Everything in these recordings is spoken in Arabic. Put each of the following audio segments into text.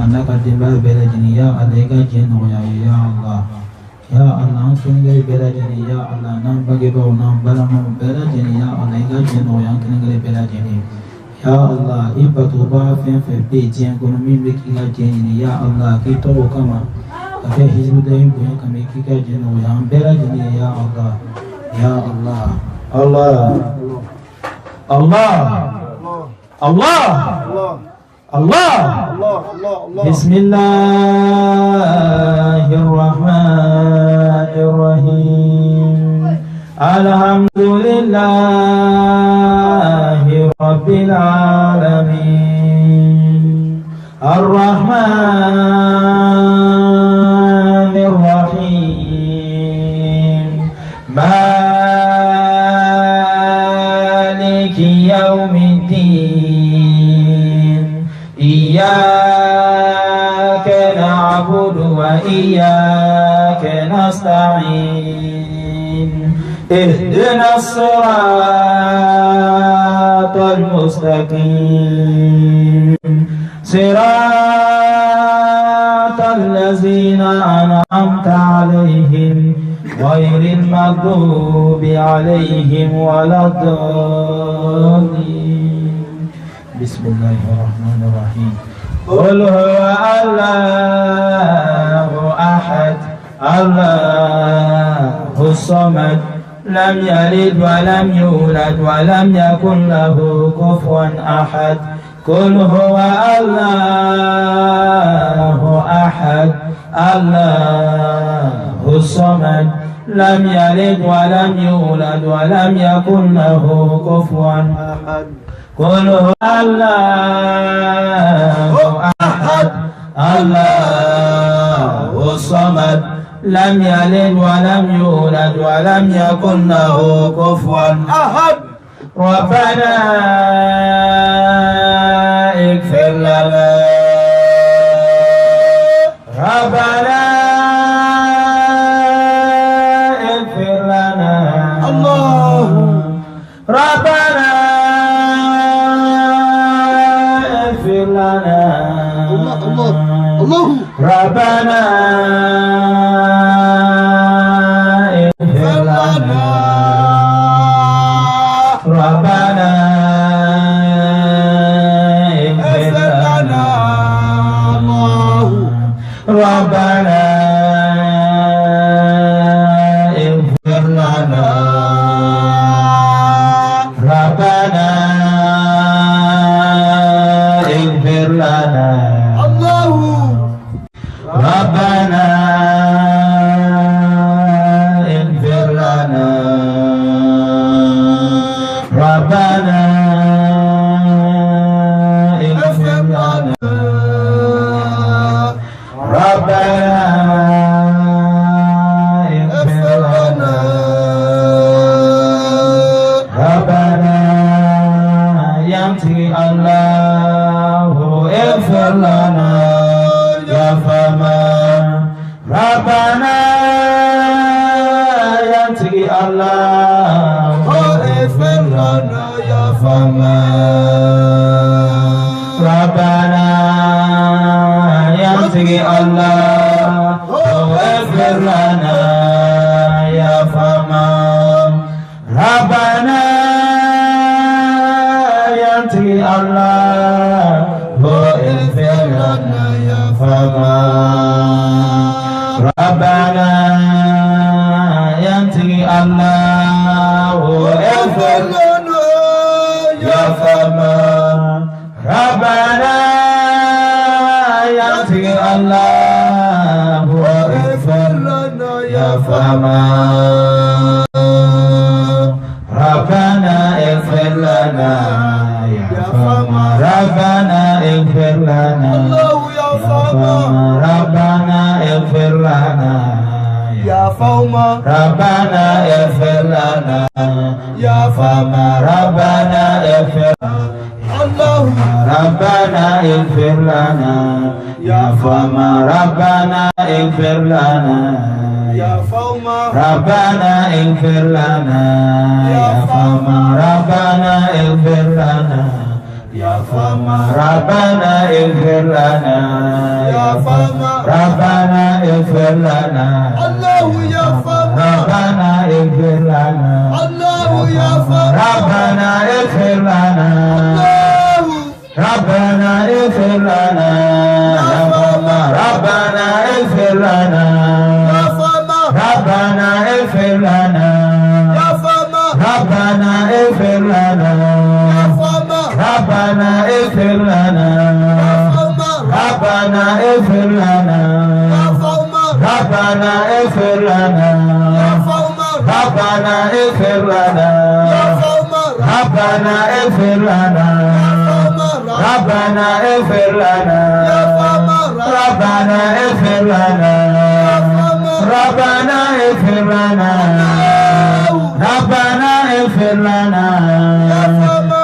anaka dimba belajini ya Allah ga jeno ya Allah ya Allah kinga belajini ya Allah nam bage ba nam balama belajini ya Allah ga jeno ya kinga belajini ya Allah ibatu ba fe be jeng kono mimbe kinga jeni ya Allah kito kama kafe hizbudain ko kame kika jeno ya belajini ya Allah ya Allah Allah Allah Allah Allah Bismillahirrahmanirrahim Alhamdulillahi Rabbil Alamin Ar-Rahmanir-Rahim Maliki Yawmiddin Iyyaka na'budu wa iyyaka nasta'in Ihdina as-siratal mustaqim Siratal ladzina an'amta 'alaihim ghairil maghdubi 'alaihim waladdallin Bismillahirrahmanirrahim Qul huwa Allahu ahad Allahus samad lam yalid wa lam yulad wa lam yakul lahu kufuwan ahad Qul huwa Allahu ahad Allahus samad lam yalid wa lam yulad wa lam yakul lahu kufuwan ahad Qul huwa Allahu ahad Allahus samad lam yalid wa lam yulad wa lam yakul lahu kufuwan ahad Rabbana ighfir lana Rabbana ighfir lana Allah Rabbana ighfir lana Allah Rabbana ighfir lana Rabbana ighfir lana Allah Rabbana ighfir lana Rabbana ighfir lana Allah Rabbana ighfir lana Rabbana ighfir lana Rabbana ighfir lana Rabbana yanti Allahu ighfir lana ya fama Rabbana yanti Allahu ighfir lana ya fama Rabbana yanti Allahu ighfir lana ya fama Rabbana yanti Allahu ighfir lana ya fama Rabbana yanti Allahu ighfir lana ya fama Rabbana yanti Allahu ighfir lana ya fama Rabbana ighfir lana ya fama Rabbana ighfir lana ya fama Rabbana ighfir lana ya fama Rabbana ighfir lana ya fama Rabbana ighfir Allahumma Rabbana ighfir lana ya fama Rabbana ighfir lana ya fama Rabbana ighfir lana ya fama Rabbana ighfir lana ya fama Rabbana ighfir lana يا فما ربنا اغفر لنا الله يا فما ربنا اغفر لنا الله يا فما ربنا اغفر لنا الله ربنا اغفر لنا يا فما ربنا اغفر لنا يا فما ربنا اغفر لنا يا فما ربنا اغفر لنا يا فما ربنا اغفر لنا ربنا اغفر لنا يا فما ربنا اغفر لنا يا فما ربنا اغفر لنا يا فما ربنا اغفر لنا ربنا اغفر لنا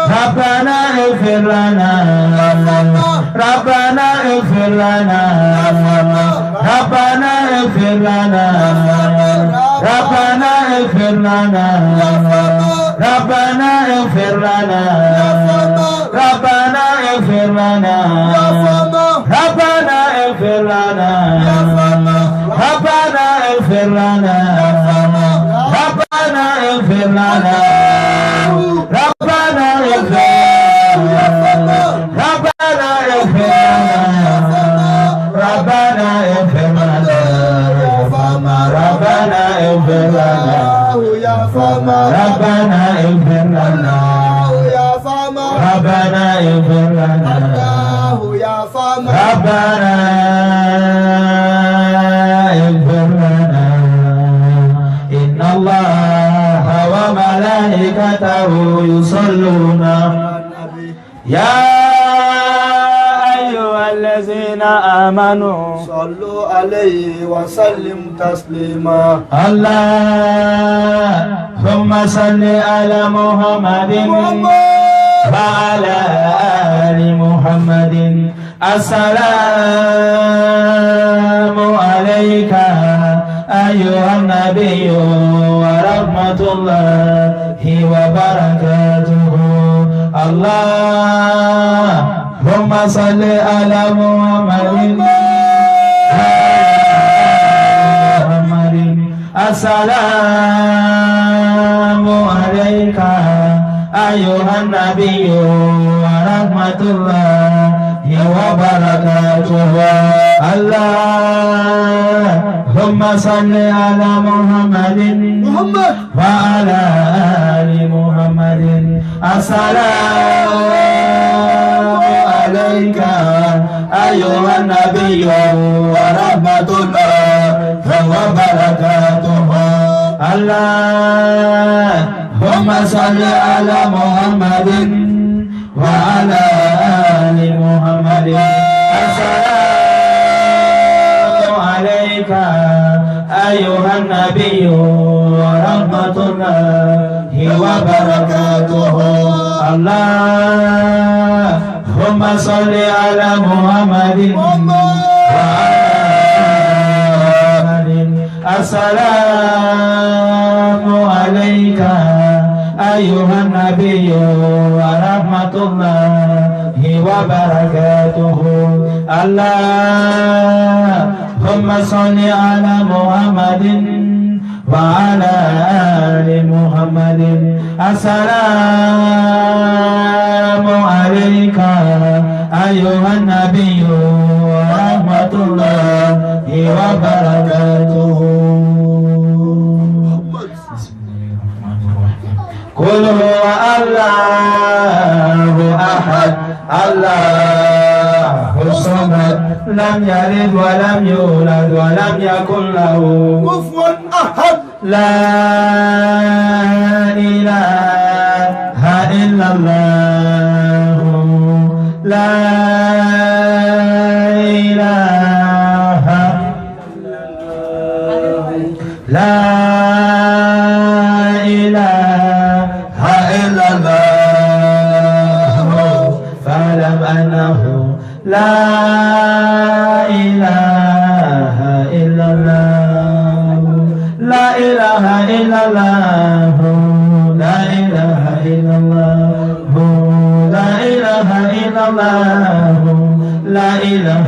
ربنا اغفر لنا ربنا اغفر لنا ربنا اغفر لنا ربنا اغفر لنا ربنا اغفر لنا ربنا اغفر لنا ربنا اغفر لنا ربنا اغفر لنا ربنا اغفر لنا ربنا اغفر لنا ربنا اغفر لنا ربنا اغفر لنا ربنا اغفر ربنا اغفر لنا ربنا اغفر لنا ربنا اغفر لنا يا فما ربنا اغفر لنا يا فما ربنا اغفر لنا يا فما ربنا اغفر لنا إن الله وملائكته يصلون يا أيها الذين آمنوا صلوا عليه وسلم تسليما اللهم صل على محمد وعلى آل محمد السلام عليك أيها النبي ورحمة الله وبركاته اللهم صل على محمد السلام عليك أيها النبي ورحمة الله وبركاته اللهم صل على محمد وعلى آل محمد السلام عليك أيها النبي ورحمة الله وبركاته اللهم صل على محمد وعلى آل محمد السلام عليك أيها النبي ورحمة الله وبركاته اللهم صل على محمد السلام عليك أيها النبي ورحمة الله وبركاته اللهم صل على محمد وعلى آل محمد السلام عليك أيها النبي ورحمة الله وبركاته قل هو الله أحد الله الصمد لم يلد ولم يولد ولم يكن له كفوا أحد لا إله إلا الله لا إله لا إله إلا الله فاعلم أنه لا إله إلا الله لا إله إلا الله لا إله إلا الله لا إله إلا الله لا إله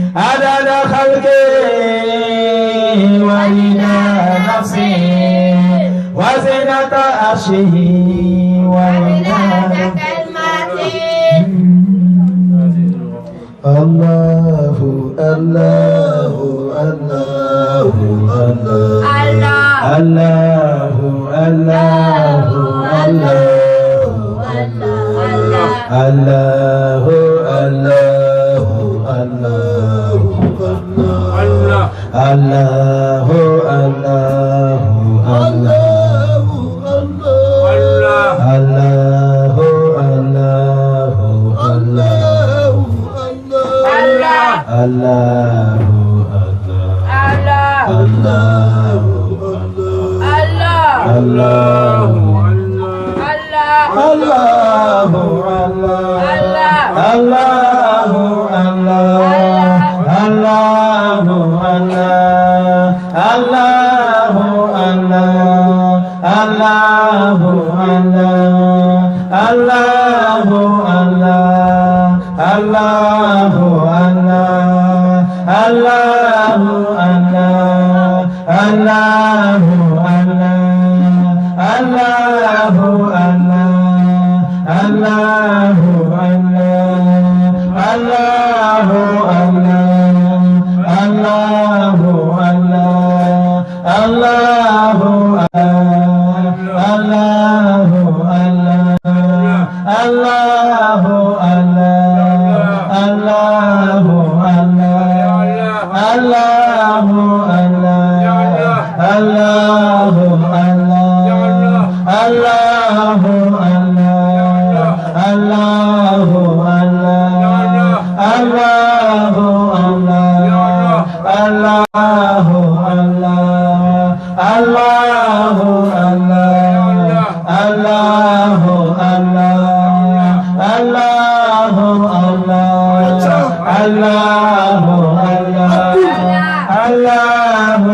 عرشه ومداد كلماته الله الله الله الله الله الله الله الله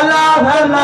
Allah Allah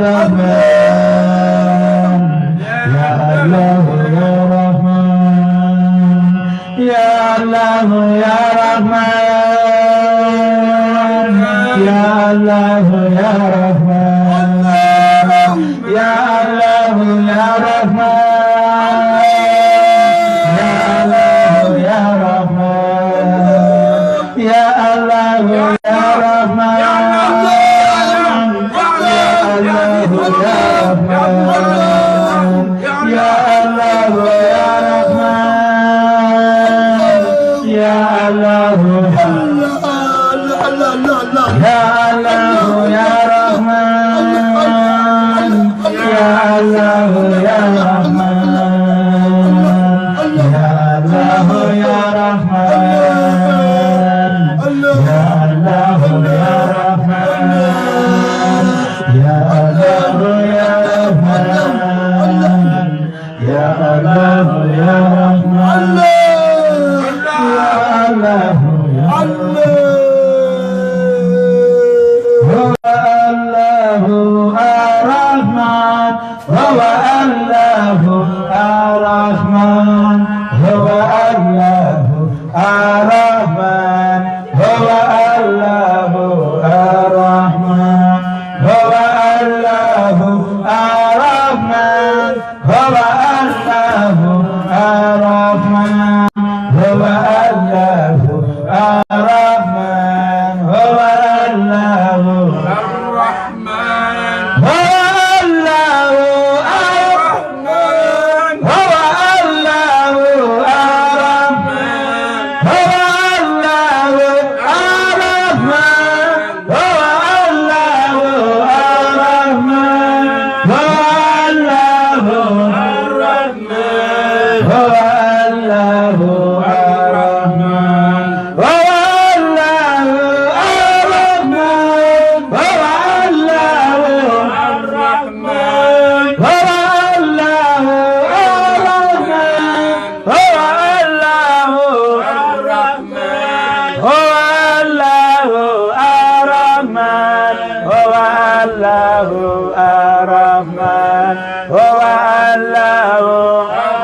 رحمن يا الله يا رحمن يا الله يا رحمن يا الله يا رحمن يا الله يا رحمن يا الله يا رحمن يا الله يا رحمن يا الله يا رحمن يا الله يا الله يا رحمن يا الله يا رحمن يا الله يا رحمن يا الله يا رحمن يا الله يا رحمن يا الله يا رحمن يا الله يا هو الله الرحمن هو الله الرحمن هو الله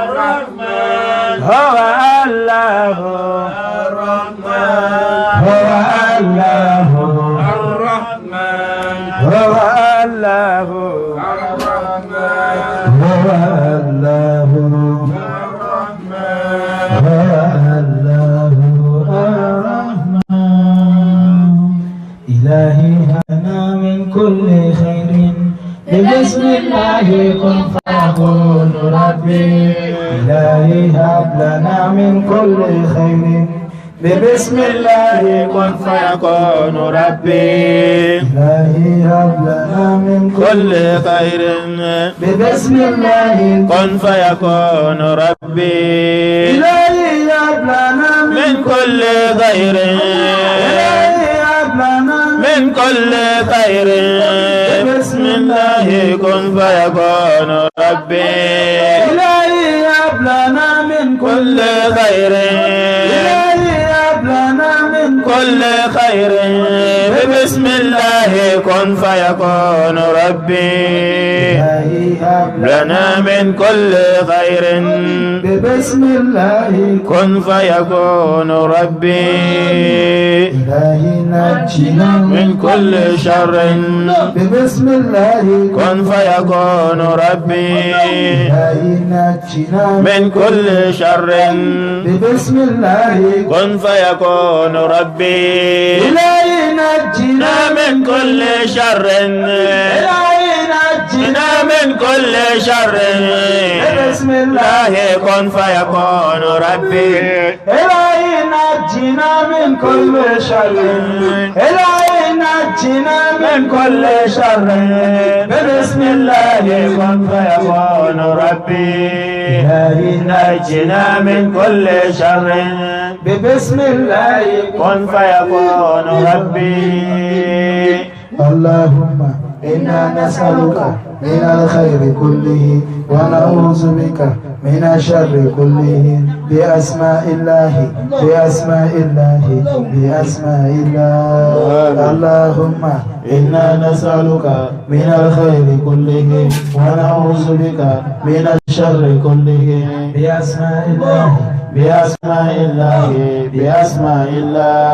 الرحمن هو الله الرحمن هو الله الرحمن هو الله الرحمن هو الله الرحمن هو الله إلهي هنا من كل خير بسم الله كن فيكون ربي إلهي هب لنا من كل خير بسم الله كن فيكون ربي إلهي هب لنا من كل خير بسم الله كن فيكون ربي إلهي هب لنا من كل خير من كل خير بسم الله كن فيكون ربي إلهي هب لنا من كل خير إلهي هب لنا من كل خير بسم الله كن فيكون ربي إلهي هب لنا من كل خير بسم الله كن فيكون ربي إلهي نجنا من كل شر بسم الله كن فيكون ربي إلهي نجنا من كل شر بسم الله كن فيكون ربي إلهي نجنا من كل شر إلهي نجنا من كل شر بسم الله كن فيكون ربي إلهي نجنا من كل شر إلهي نجنا من كل شر بسم الله كن فيكون ربي إلهي نجنا من كل شر بسم الله كن فيكون ربي اللهم إنا نسألك من الخير كله ونعوذ بك من الشر كله بأسماء الله بأسماء الله بأسماء الله. اللهم إنا نسألك من الخير كله ونعوذ بك من الشر كله بأسماء الله بأسماء الله بأسماء الله.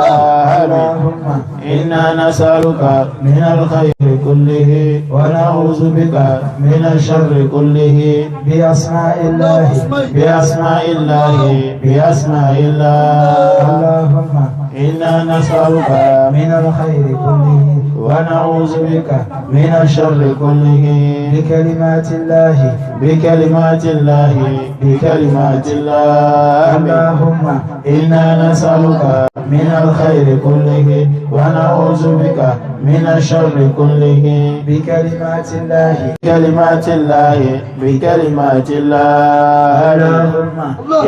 اللهم إنا نسألك من الخير كله ونعوذ بك من الشر كله بأسماء الله بأسماء الله بأسماء الله. اللهم إنا نسألك من الخير كله ونعوذ بك من الشر كله بكلمات الله بكلمات الله بكلمات الله. اللهم إنا نسألك من الخير كله ونعوذ بك من الشر كله بكلمات الله بكلمات الله بكلمات الله. اللهم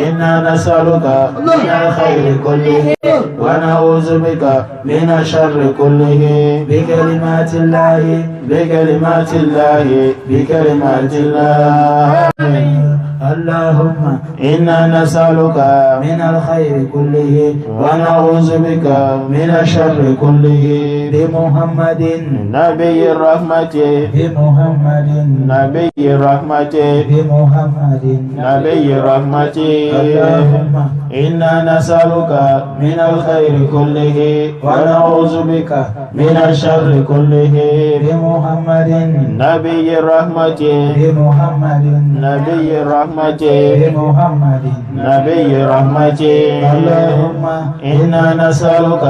إنا نسألك من الخير كله ونعوذ بك من الشر كله بكلمات الله بكلمات الله بكلمات الله. اللهم إنا نسألك من الخير كله ونعوذ بك من الشر كله بمحمد نبي الرحمة بمحمد نبي الرحمة بمحمد نبي الرحمة. اللهم إنا نسألك من الخير كله ونعوذ بك من الشر كله بمحمد نبي الرحمة بمحمد نبي الرحمة بمحمد نبي الرحمة. اللهم إنا نسألك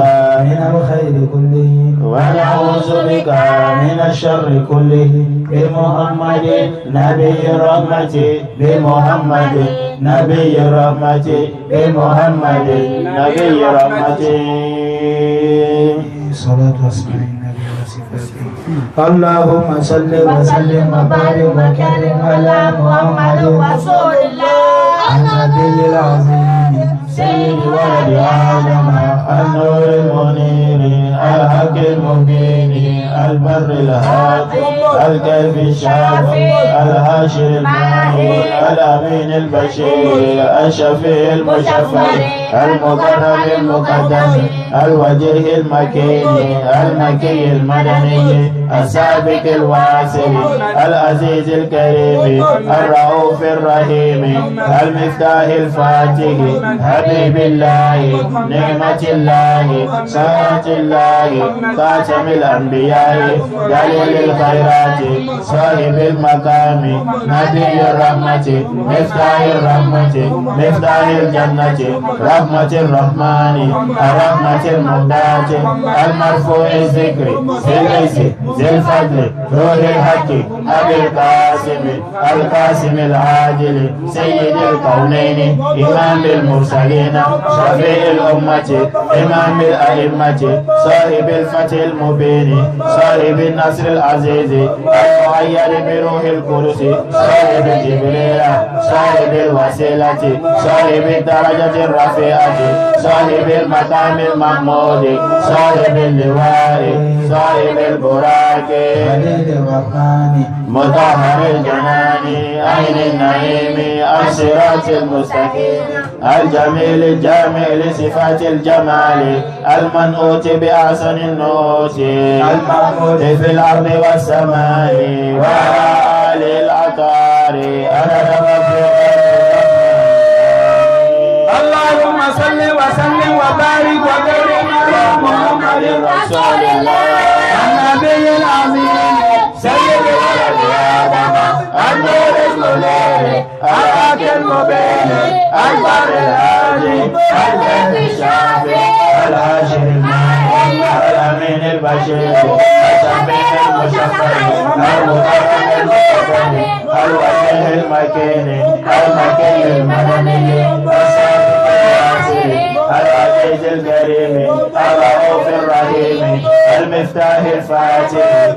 من الخير كله ونعوذ بك من الشر كله بمحمد نبي الرحمة بمحمد نبي الرحمة بمحمد نبي الرحمة. صلاة وسلام اللهم صل وسلم وبارك وكرم على محمد رسول الله النبي العظيم سيد ولد آدم النور المنير الحق المبين البر الهادي الكيف الشافي الهاشر الماهي الأمين البشير الشفيع المشفع المقرب المقدم الوجيه المكين المكي المدني السابق الواسع العزيز الكريم الرؤوف الرحيم المفتاح الفاتح حبيب الله نعمة الله ساعة الله خاتم الأنبياء دليل الخيرات صاحب المقام نبي الرحمة مفتاح الرحمة مفتاح الجنة رحمة الرحمن الرحمة المهداة المرفوع الذكر سلس ذي الفضل روح الحق أبي القاسم القاسم العادل سيد الكونين إمام المرسلين شفيع الأمة إمام الأئمة صاحب الفتح المبين صاحب النصر العزيز المؤيد بروح القدس صاحب جبريل صاحب الوسيلة صاحب الدرجة الرفيعة صاحب المقام المحمود صاحب اللواء صاحب البراك خليل الرحمن مطهر الجنان عين النعيم الصراط المستقيم الجميل الجامع لصفات الجمال المنؤوت بأحسن النؤوت المحمود في الأرض والسماء وآل العطار اللهم صل وسلم وبارك وكرم على محمد رسول الله النبي العظيم سيد ولد آدم النور المنير الحق المبين البر الهادي الكيف الشافي الهاشم الماهي الأمين البشير الشفيع المشفع المقرب المقدم الوجيه المكين المكي المدني العزيز الكريم الرؤوف الرحيم المفتاح الفاتح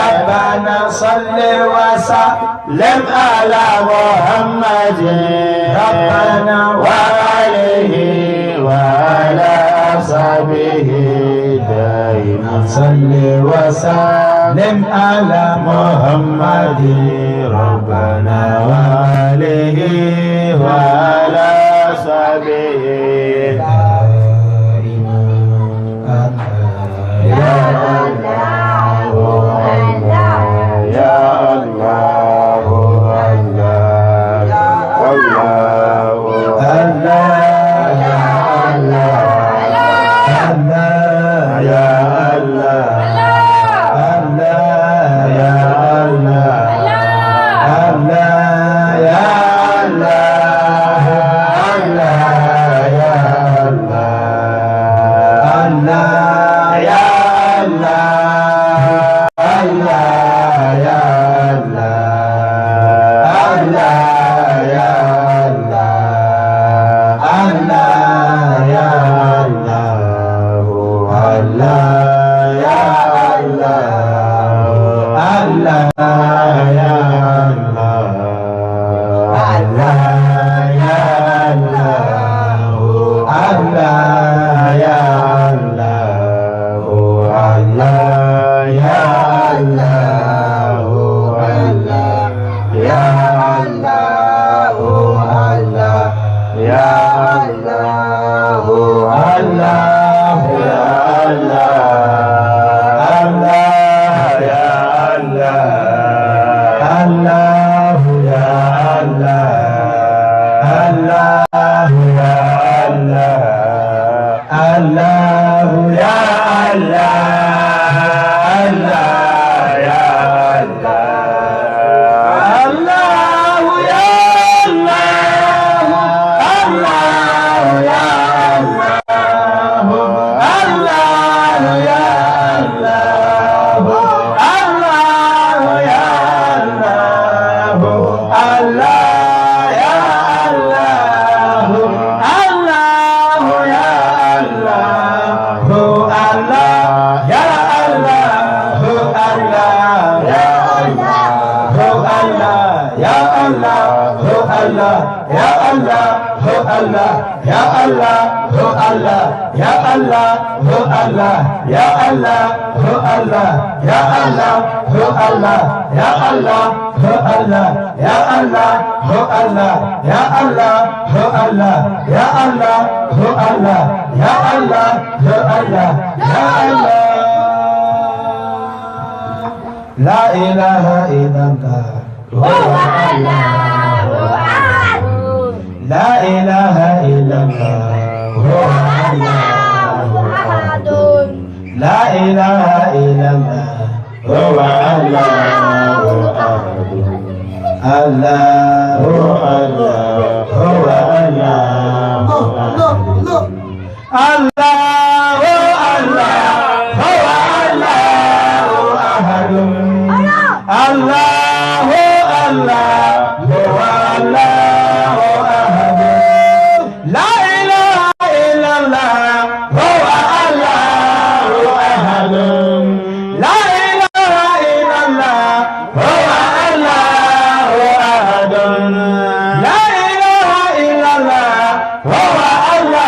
ربنا صل وسلم على محمد ربنا وعليه وعلى أصحابه دائما صل وسلم على محمد ربنا وعليه وعلى أصحابه دائما يا الله يا الله لا إله إلا الله هو الله أحد لا إله إلا الله هو الله أحد لا إله إلا الله هو الله أحد الله هو الله هو الله الله هو الله أحد الله هو الله أحد لا إله إلا الله هو الله أحد لا إله إلا الله هو الله أحد لا إله إلا الله هو الله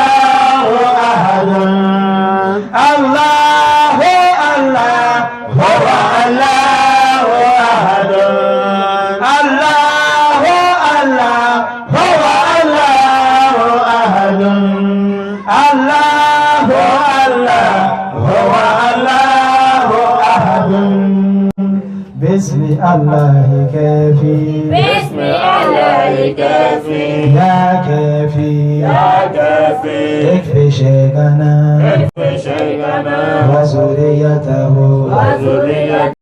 أحد الله هو الله أحد الله هو الله أحد الله هو الله أحد بسم الله كافي بسم الله كافي يا كافي يا كافي اكفي شيخنا اكفي شيئنا وذريته وذريته